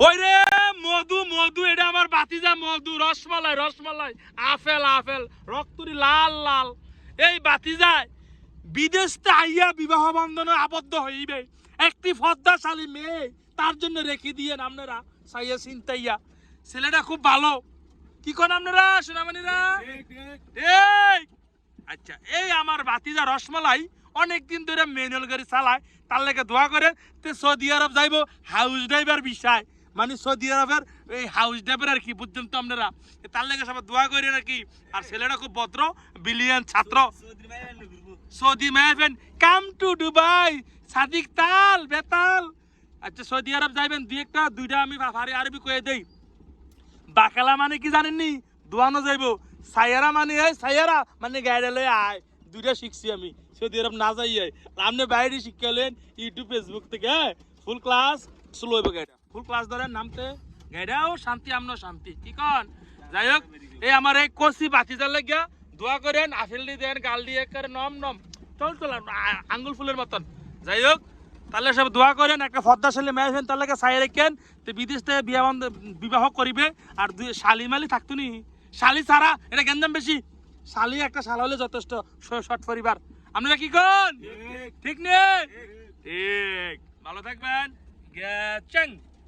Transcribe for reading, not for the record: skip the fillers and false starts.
ওই রে মধু মধু, এটা আমার বাতিজা মধু, রসমালাই রসমালাই, আপেল আপেল, রক্তরি লাল লাল। এই বাতিজায় বিদেশতে আইয়া বিবাহ বন্ধনে আবদ্ধ হইবে একটি পদ্মাশালী মেয়ে, তার জন্য রেখে দিয়ে আপনারা সাইয়া চিন্তাইয়া। ছেলেটা খুব ভালো, কি করেন আপনারা সোনামণিরা? আচ্ছা, এই আমার বাতিজা রসমালাই অনেকদিন ধরে ম্যানুয়াল গাড়ি চালায়, তার লেগে দোয়া করে তে সৌদি আরব যাইব হাউস ড্রাইভার বিষয়, মানে সৌদি আরবের এই হাউস ড্রাইভার আর কি, বুঝছেন তো আপনারা? তার লেগে সবাই দোয়া করে নাকি। আর ছেলেটা খুব ভদ্র, বিলিয়ন ছাত্র। সৌদি মেহফেন কাম টু দুবাই, সাদিক তাল বেতাল। আচ্ছা, সৌদি আরব যাইবেন দুইটা আমি ভারী আরবি কয়ে দেই। বাকালা মানে কি জানেননি? দোয়ানো যাইব। সাইয়ারা মানে সাইয়ারা মানে গাড়ি লয়ে আয়, দুইটা শিখছি আমি সৌদি আরব না যাই। আপনি বাইরে শিখালেন ইউটিউব ফেসবুক থেকে, ফুল ক্লাস স্লো হইব গাড়িটা, ফুল ক্লাস ধরেন নামতে গাড়িটাও শান্তি, আমনো শান্তি, কি কন? যাই হোক, এই আমার এই কষি বাতিজার লাগিয়া দোয়া করেন, আফেল দিয়ে দেন, গাল দিয়ে করে নম নম চল চল আঙ্গুল ফুলের মতন। যাই হোক, তাহলে সব দোয়া করেন, একটা পদ্মাশালী মেয়েছেন, তার লাগে সাই রেখেন, তো বিদেশ থেকে বিবাহ করিবে। আর দুই শালি মালি থাকতো নি, শালি ছাড়া এটা গেঞ্জাম বেশি, শালি একটা শালা হলে যথেষ্ট শর্ট পরিবার। আপনারা কি কন? ঠিক নেই? ঠিক, ভালো থাকবেন। গেছেন।